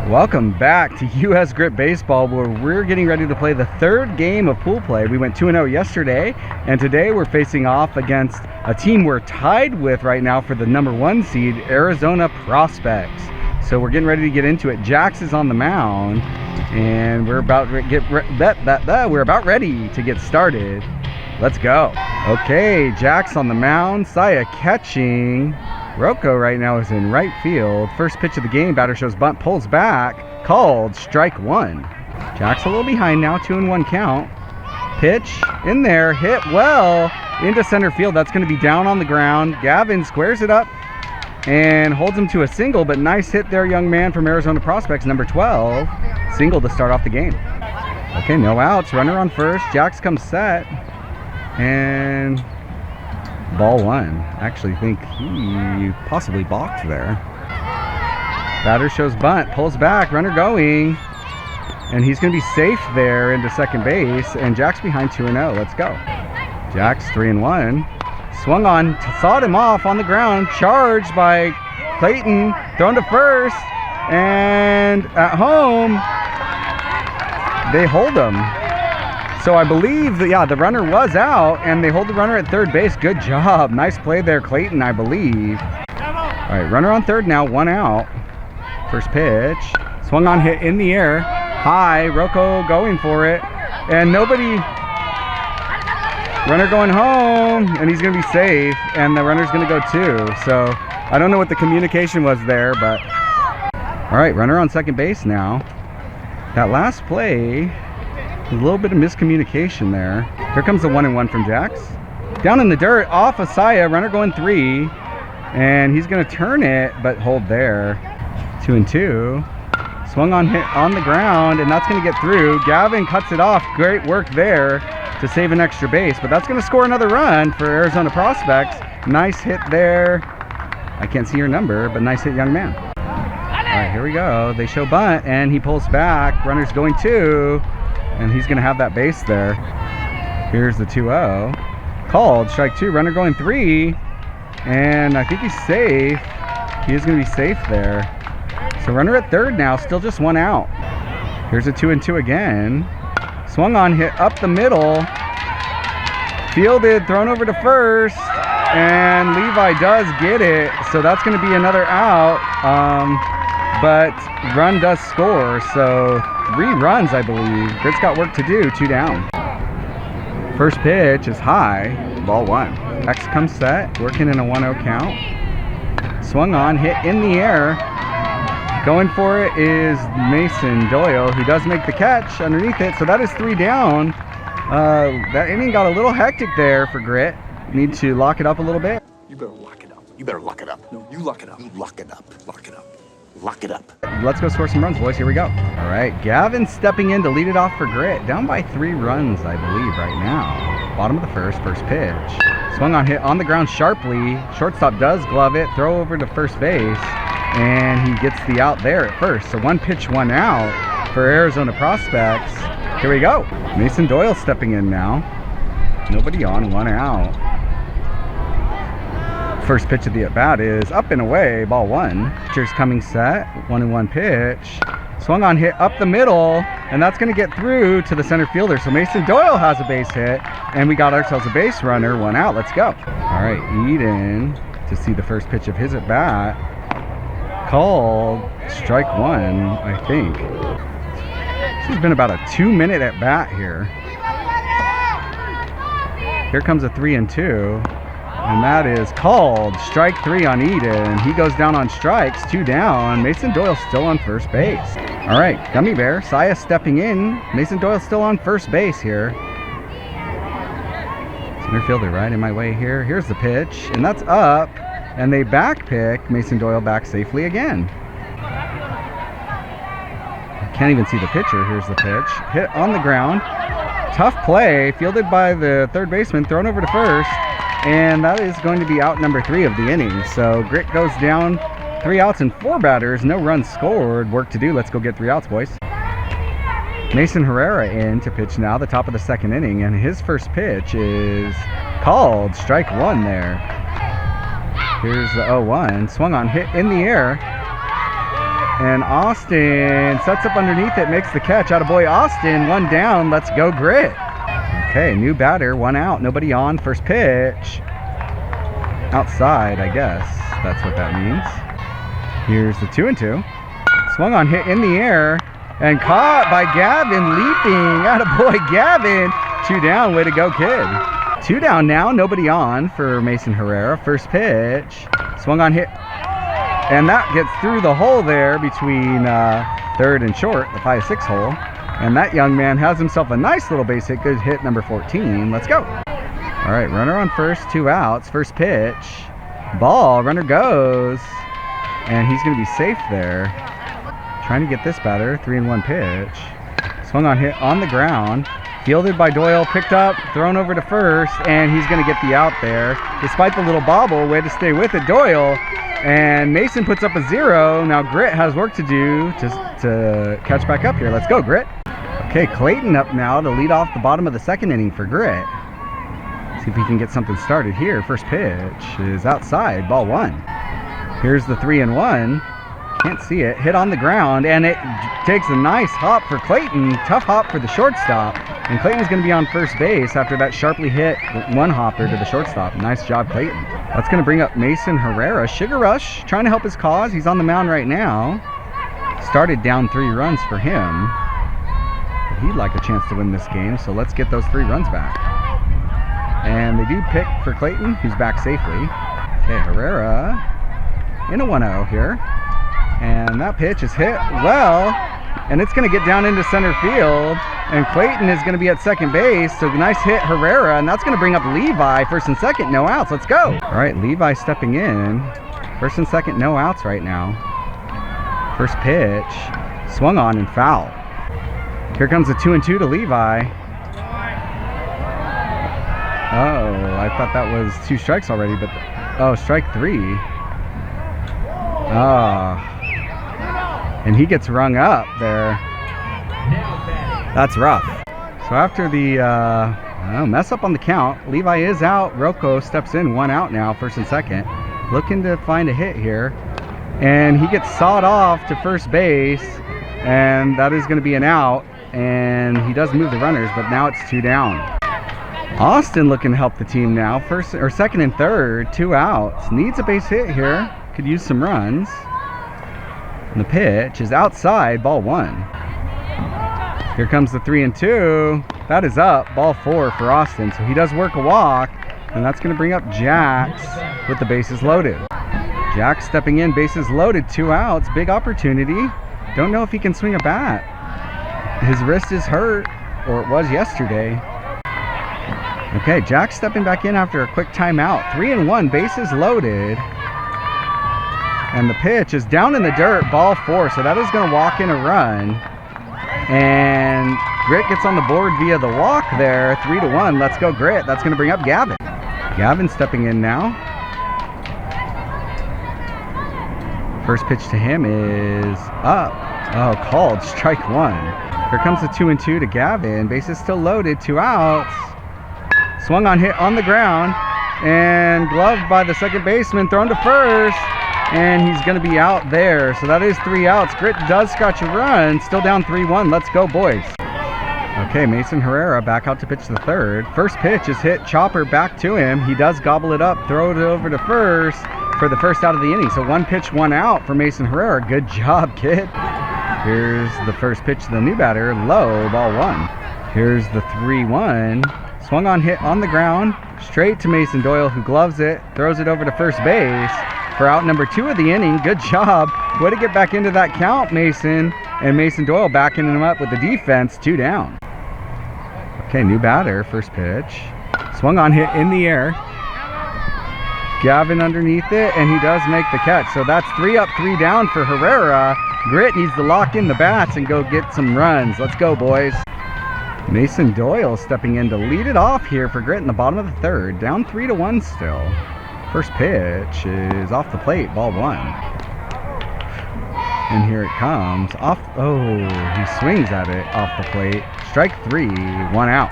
Welcome back to US Grit Baseball, where we're getting ready to play the third game of pool play. We went 2-0 yesterday, and today we're facing off against a team we're tied with right now for the #1 seed, Arizona Prosepects. So we're getting ready to get into it. Jax is on the mound, and we're about ready to get started. Let's go. Okay, Jax on the mound, Saya catching. Rocco right now is in right field. First pitch of the game, batter shows bunt, pulls back, called strike one. Jack's a little behind now, 2-1 count. Pitch in there, hit well into center field. That's going to be down on the ground. Gavin squares it up and holds him to a single, but nice hit there, young man from Arizona Prosepects, number 12. Single to start off the game. Okay, no outs, runner on first. Jax comes set, and ball one. Actually think he possibly balked there. Batter shows bunt, pulls back, runner going, and he's going to be safe there into second base, and Jack's behind 2-0. Let's go. Jack's 3-1. Swung on, sawed him off on the ground, charged by Clayton, thrown to first, and at home they hold him. So I believe that, yeah, the runner was out, and they hold the runner at third base. Good job. Nice play there, Clayton, I believe. All right, runner on third now, one out. First pitch. Swung on, hit in the air. High, Rocco going for it. And nobody. Runner going home, and he's going to be safe, and the runner's going to go too. So I don't know what the communication was there, but. All right, runner on second base now. That last play, a little bit of miscommunication there. Here comes the 1-1 from Jax. Down in the dirt, off of Saya, runner going 3. And he's going to turn it, but hold there. 2-2. Swung on, hit on the ground, and that's going to get through. Gavin cuts it off. Great work there to save an extra base, but that's going to score another run for Arizona Prosepects. Nice hit there. I can't see your number, but nice hit, young man. All right, here we go. They show bunt, and he pulls back. Runner's going 2. And he's going to have that base there. Here's the 2-0. Called, strike 2, runner going 3. And I think he's safe. He is going to be safe there. So runner at third now, still just one out. Here's a 2-2 again. Swung on, hit up the middle. Fielded, thrown over to first. And Levi does get it. So that's going to be another out. But run does score, so 3 runs, I believe. Grit's got work to do, 2 down. First pitch is high, ball 1. X comes set, working in a 1-0 count. Swung on, hit in the air. Going for it is Mason Doyle, who does make the catch underneath it, so that is 3 down. That inning got a little hectic there for Grit. Need to lock it up a little bit. You better lock it up. You better lock it up. No, you lock it up. You lock it up. Lock it up. Lock it up. Let's go score some runs, boys. Here we go. All right, Gavin stepping in to lead it off for Grit. Down by 3 runs, I believe, right now. Bottom of the first pitch. Swung on, hit on the ground sharply. Shortstop does glove it, throw over to first base, and he gets the out there at first. So 1 pitch, 1 out for Arizona Prosepects. Here we go. Mason Doyle stepping in now. Nobody on, 1 out. First pitch of the at-bat is up and away, ball 1. Pitcher's coming set, 1-1 pitch. Swung on, hit up the middle, and that's going to get through to the center fielder. So Mason Doyle has a base hit, and we got ourselves a base runner, 1 out. Let's go. All right, Eden to see the first pitch of his at-bat. Called strike 1, I think. This has been about a 2-minute at-bat here. Here comes a 3-2. And that is called strike 3 on Eden. He goes down on strikes, 2 down. Mason Doyle still on first base. All right, Gummy Bear, Saya stepping in. Mason Doyle still on first base here. Center fielder right in my way here. Here's the pitch, and that's up. And they back pick Mason Doyle back safely again. I can't even see the pitcher. Here's the pitch. Hit on the ground. Tough play, fielded by the third baseman, thrown over to first. And that is going to be out number 3 of the inning. So Grit goes down 3 outs and 4 batters. No runs scored. Work to do. Let's go get 3 outs, boys. Mason Herrera in to pitch now, the top of the 2nd inning. And his first pitch is called strike 1 there. Here's the 0-1. Swung on, hit in the air. And Austin sets up underneath it, makes the catch. Atta boy Austin, one down. Let's go Grit. Okay, new batter, one out, nobody on. First pitch. Outside, I guess. That's what that means. Here's the 2-2. Swung on, hit in the air, and caught by Gavin leaping. Atta boy Gavin. 2 down, way to go kid. 2 down now, nobody on for Mason Herrera. First pitch. Swung on, hit. And that gets through the hole there between third and short, the 5-6 hole. And that young man has himself a nice little base hit. Good hit, number 14. Let's go. All right, runner on first, 2 outs. First pitch. Ball, runner goes. And he's going to be safe there. Trying to get this batter, 3-1 pitch. Swung on, hit on the ground. Fielded by Doyle, picked up, thrown over to first, and he's going to get the out there. Despite the little bobble, way to stay with it, Doyle. And Mason puts up a 0. Now Grit has work to do to catch back up here. Let's go, Grit. Okay, Clayton up now to lead off the bottom of the second inning for Grit. See if he can get something started here. First pitch is outside, ball 1. Here's the 3-1. Can't see it. Hit on the ground, and it takes a nice hop for Clayton. Tough hop for the shortstop. And Clayton's going to be on first base after that sharply hit one-hopper to the shortstop. Nice job, Clayton. That's going to bring up Mason Herrera. Sugar Rush trying to help his cause. He's on the mound right now. Started down 3 runs for him. But he'd like a chance to win this game, so let's get those 3 runs back. And they do pick for Clayton, who's back safely. Okay, Herrera in a 1-0 here. And that pitch is hit well, and it's going to get down into center field, and Clayton is going to be at second base. So nice hit, Herrera, and that's going to bring up Levi, first and second, no outs. Let's go. All right, Levi stepping in, first and second, no outs right now. First pitch, swung on and foul. Here comes the 2-2 to Levi. Oh, I thought that was 2 strikes already, but oh, strike 3. Oh. And he gets rung up there. That's rough. So after the mess up on the count, Levi is out. Rocco steps in, 1 out now, first and second. Looking to find a hit here. And he gets sawed off to first base. And that is going to be an out. And he does move the runners, but now it's 2 down. Austin looking to help the team now. First or second and third, 2 outs. Needs a base hit here. Could use some runs. And the pitch is outside, ball 1. Here comes the 3-2. That is up, ball 4 for Austin. So he does work a walk, and that's going to bring up Jax with the bases loaded. Jax stepping in, bases loaded, 2 outs, big opportunity. Don't know if he can swing a bat. His wrist is hurt, or it was yesterday. Okay, Jax stepping back in after a quick timeout. 3-1, bases loaded. And the pitch is down in the dirt, ball 4. So that is going to walk in a run. And Grit gets on the board via the walk there. 3-1. Let's go, Grit. That's going to bring up Gavin. Gavin stepping in now. First pitch to him is up. Oh, called. Strike 1. Here comes the 2-2 to Gavin. Bases still loaded. 2 outs. Swung on, hit on the ground. And gloved by the second baseman. Thrown to first. And he's going to be out there. So that is 3 outs. Grit does scotch a run. Still down 3-1. Let's go, boys. Okay, Mason Herrera back out to pitch the third. First pitch is hit. Chopper back to him. He does gobble it up. Throw it over to first for the first out of the inning. So 1 pitch, 1 out for Mason Herrera. Good job, kid. Here's the first pitch to the new batter. Low, ball 1. Here's the 3-1. Swung on, hit on the ground. Straight to Mason Doyle, who gloves it. Throws it over to first base for out number 2 of the inning. Good job. Way to get back into that count, Mason. And Mason Doyle backing him up with the defense. 2 down. Okay, new batter. First pitch. Swung on, hit in the air. Gavin underneath it, and he does make the catch. So that's 3 up, 3 down for Herrera. Grit needs to lock in the bats and go get some runs. Let's go, boys. Mason Doyle stepping in to lead it off here for Grit in the bottom of the third. Down 3-1 still. First pitch is off the plate, ball 1. And here it comes. Off. Oh, he swings at it off the plate. Strike 3, 1 out.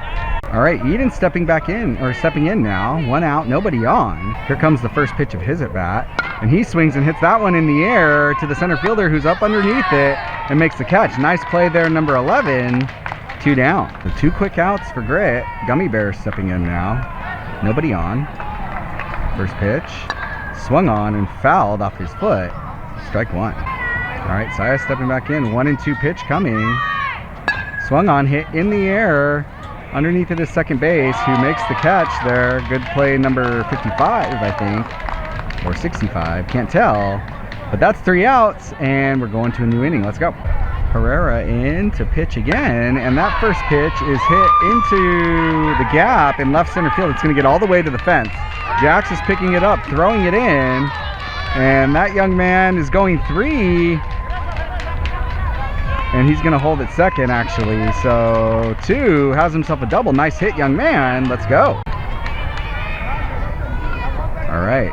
All right, Eden stepping in now. 1 out, nobody on. Here comes the first pitch of his at bat. And he swings and hits that one in the air to the center fielder who's up underneath it and makes the catch. Nice play there, number 11. 2 down. The 2 quick outs for Grit. Gummy Bear stepping in now. Nobody on. First pitch. Swung on and fouled off his foot. Strike 1. All right, Saya stepping back in. 1-2 pitch coming. Swung on, hit in the air underneath of his second base, who makes the catch there. Good play, number 55, I think, or 65, can't tell. But that's 3 outs, and we're going to a new inning. Let's go. Herrera in to pitch again, and that first pitch is hit into the gap in left center field. It's going to get all the way to the fence. Jax is picking it up, throwing it in, and that young man is going 3, and he's going to hold it second, actually. So 2 has himself a double. Nice hit, young man. Let's go. All right.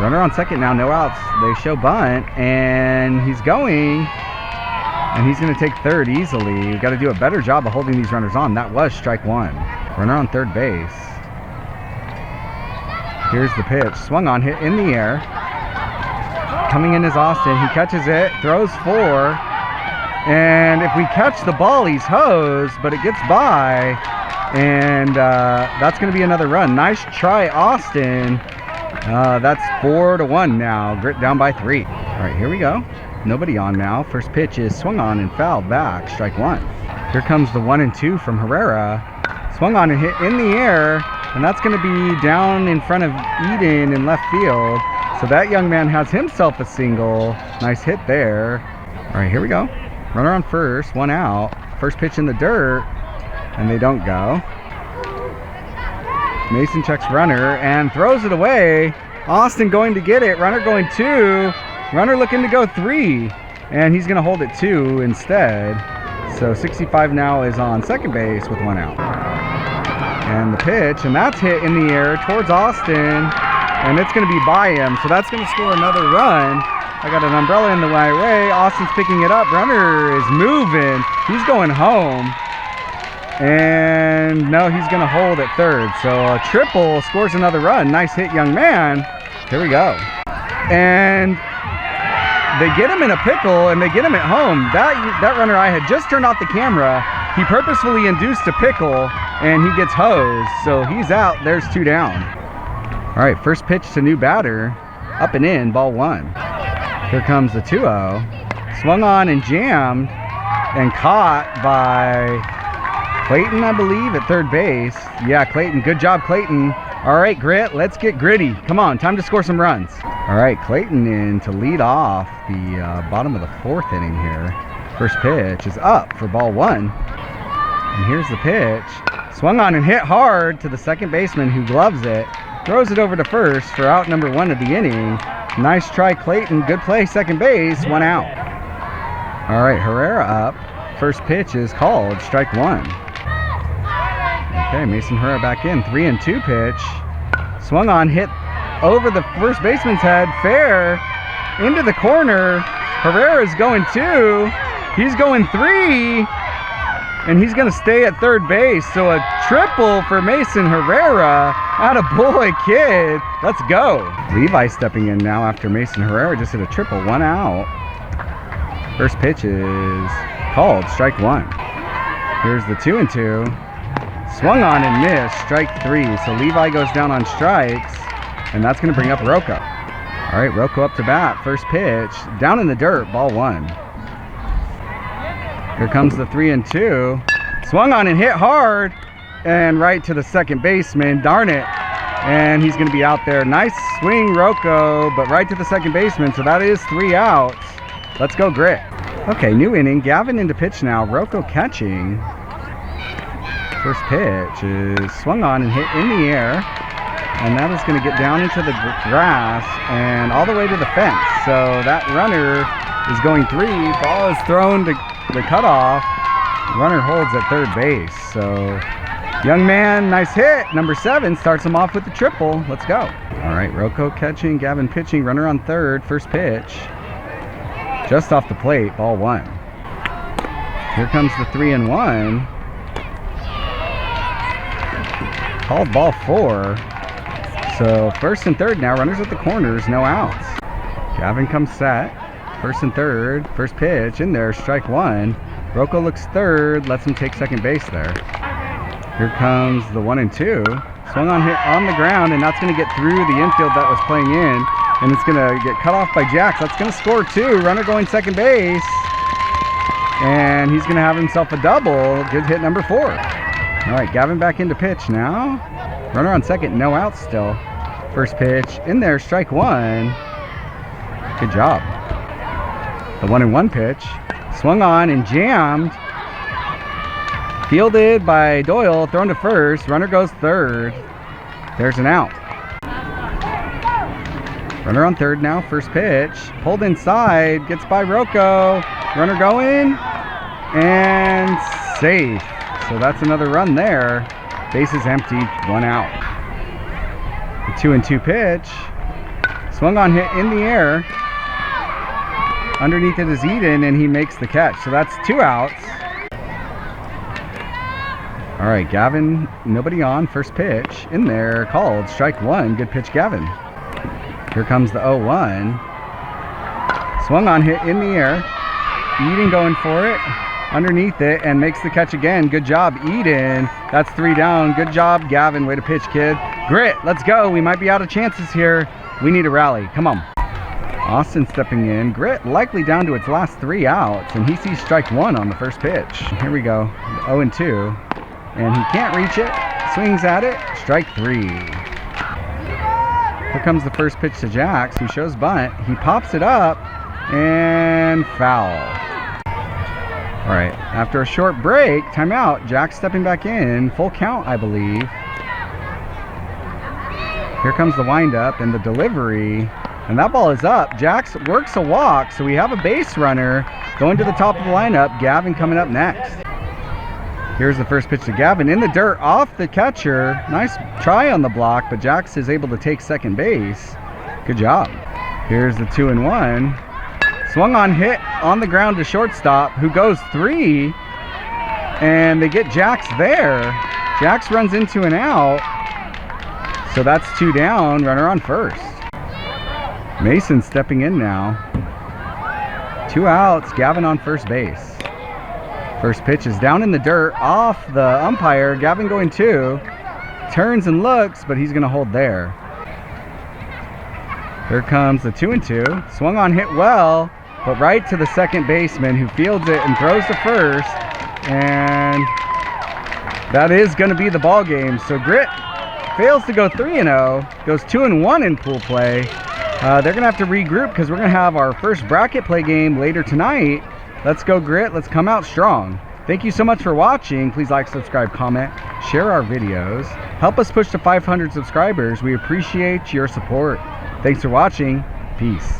Runner on second now, no outs. They show bunt, and he's going, and he's going to take third easily. We've got to do a better job of holding these runners on. That was strike 1. Runner on third base. Here's the pitch. Swung on, hit in the air. Coming in is Austin. He catches it, throws 4. And if we catch the ball, he's hosed, but it gets by. And that's going to be another run. Nice try, Austin. That's 4-1 now. Grit down by 3. All right, here we go. Nobody on now. First pitch is swung on and fouled back. Strike 1. Here comes the 1-2 from Herrera. Swung on and hit in the air. And that's going to be down in front of Eden in left field. So that young man has himself a single. Nice hit there. All right, here we go. Runner on first, 1 out. First pitch in the dirt, and they don't go. Mason checks runner and throws it away. Austin going to get it. Runner going 2. Runner looking to go 3. And he's going to hold it 2 instead. So 65 now is on second base with 1 out. And the pitch, and that's hit in the air towards Austin. And it's going to be by him, so that's going to score another run. I got an umbrella in the right way. Austin's picking it up. Runner is moving. He's going home. And no, he's going to hold at third. So a triple scores another run. Nice hit, young man. Here we go. And they get him in a pickle, and they get him at home. That runner, I had just turned off the camera. He purposefully induced a pickle, and he gets hosed. So he's out. There's 2 down. All right, first pitch to new batter. Up and in, ball 1. Here comes the 2-0. Swung on and jammed and caught by Clayton, I believe, at third base. Yeah, Clayton. Good job, Clayton. All right, Grit, let's get gritty. Come on, time to score some runs. All right, Clayton in to lead off the bottom of the 4th inning here. First pitch is up for ball 1. And here's the pitch. Swung on and hit hard to the second baseman who gloves it. Throws it over to first for out number 1 of the inning. Nice try, Clayton. Good play, second base. 1 out. All right, Herrera up. First pitch is called. Strike 1. Okay, Mason Herrera back in. 3-2 pitch. Swung on, hit over the first baseman's head. Fair. Into the corner. Herrera's going 2. He's going 3. And he's going to stay at third base. So a triple for Mason Herrera. Attaboy, kid. Let's go. Levi stepping in now after Mason Herrera just hit a triple. 1 out. First pitch is called. Strike 1. Here's the 2-2. Swung on and missed. Strike 3. So Levi goes down on strikes. And that's going to bring up Rocco. All right, Rocco up to bat. First pitch. Down in the dirt. Ball 1. Here comes the 3-2. Swung on and hit hard. And right to the second baseman. Darn it. And he's going to be out there. Nice swing, Rocco, but right to the second baseman. So that is 3 outs. Let's go, Grit. Okay, new inning. Gavin into pitch now. Rocco catching. First pitch is swung on and hit in the air. And that is going to get down into the grass and all the way to the fence. So that runner is going 3. Ball is thrown to the cutoff. Runner holds at third base. So young man, nice hit. Number 7 starts him off with the triple. Let's go. All right, Rocco catching, Gavin pitching. Runner on third. First pitch. Just off the plate. Ball 1. Here comes the 3-1. Called ball 4. So first and third now. Runners at the corners. No outs. Gavin comes set. First and third. First pitch in there. Strike one. Rocco looks third. Lets him take second base there. Here comes the 1-2. Swung on, hit on the ground, and that's going to get through the infield that was playing in. And it's going to get cut off by Jax. That's going to score two. Runner going second base. And he's going to have himself a double. Good hit number 4. All right, Gavin back into pitch now. Runner on second, no outs still. First pitch in there, strike one. Good job. The 1-1 pitch. Swung on and jammed. Fielded by Doyle, thrown to first. Runner goes third. There's an out. Runner on third now, first pitch. Pulled inside, gets by Rocco. Runner going, and safe. So that's another run there. Bases empty, 1 out. The 2-2 pitch. Swung on, hit in the air. Underneath it is Eden, and he makes the catch. So that's 2 outs. All right, Gavin, nobody on. First pitch in there, called. Strike one. Good pitch, Gavin. Here comes the 0-1. Swung on, hit in the air. Eden going for it. Underneath it, and makes the catch again. Good job, Eden. That's 3 down. Good job, Gavin. Way to pitch, kid. Grit, let's go. We might be out of chances here. We need a rally. Come on. Austin stepping in. Grit likely down to its last 3 outs, and he sees strike one on the first pitch. Here we go. 0-2. And he can't reach it. Swings at it. Strike 3. Here comes the first pitch to Jax, who shows bunt. He pops it up, and foul. All right, after a short break, timeout, Jax stepping back in. Full count, I believe. Here comes the windup and the delivery. And that ball is up. Jax works a walk, so we have a base runner going to the top of the lineup. Gavin coming up next. Here's the first pitch to Gavin in the dirt off the catcher. Nice try on the block, but Jax is able to take second base. Good job. Here's the 2-1. Swung on, hit on the ground to shortstop, who goes 3. And they get Jax there. Jax runs into an out. So that's 2 down. Runner on first. Mason stepping in now. 2 outs. Gavin on first base. First pitch is down in the dirt off the umpire. Gavin going 2. Turns and looks, but he's going to hold there. Here comes the 2-2. Swung on, hit well, but right to the second baseman, who fields it and throws to first. And that is going to be the ball game. So Grit fails to go 3-0. Goes 2-1 in pool play. They're going to have to regroup because we're going to have our first bracket play game later tonight. Let's go, Grit. Let's come out strong. Thank you so much for watching. Please like, subscribe, comment, share our videos. Help us push to 500 subscribers. We appreciate your support. Thanks for watching. Peace.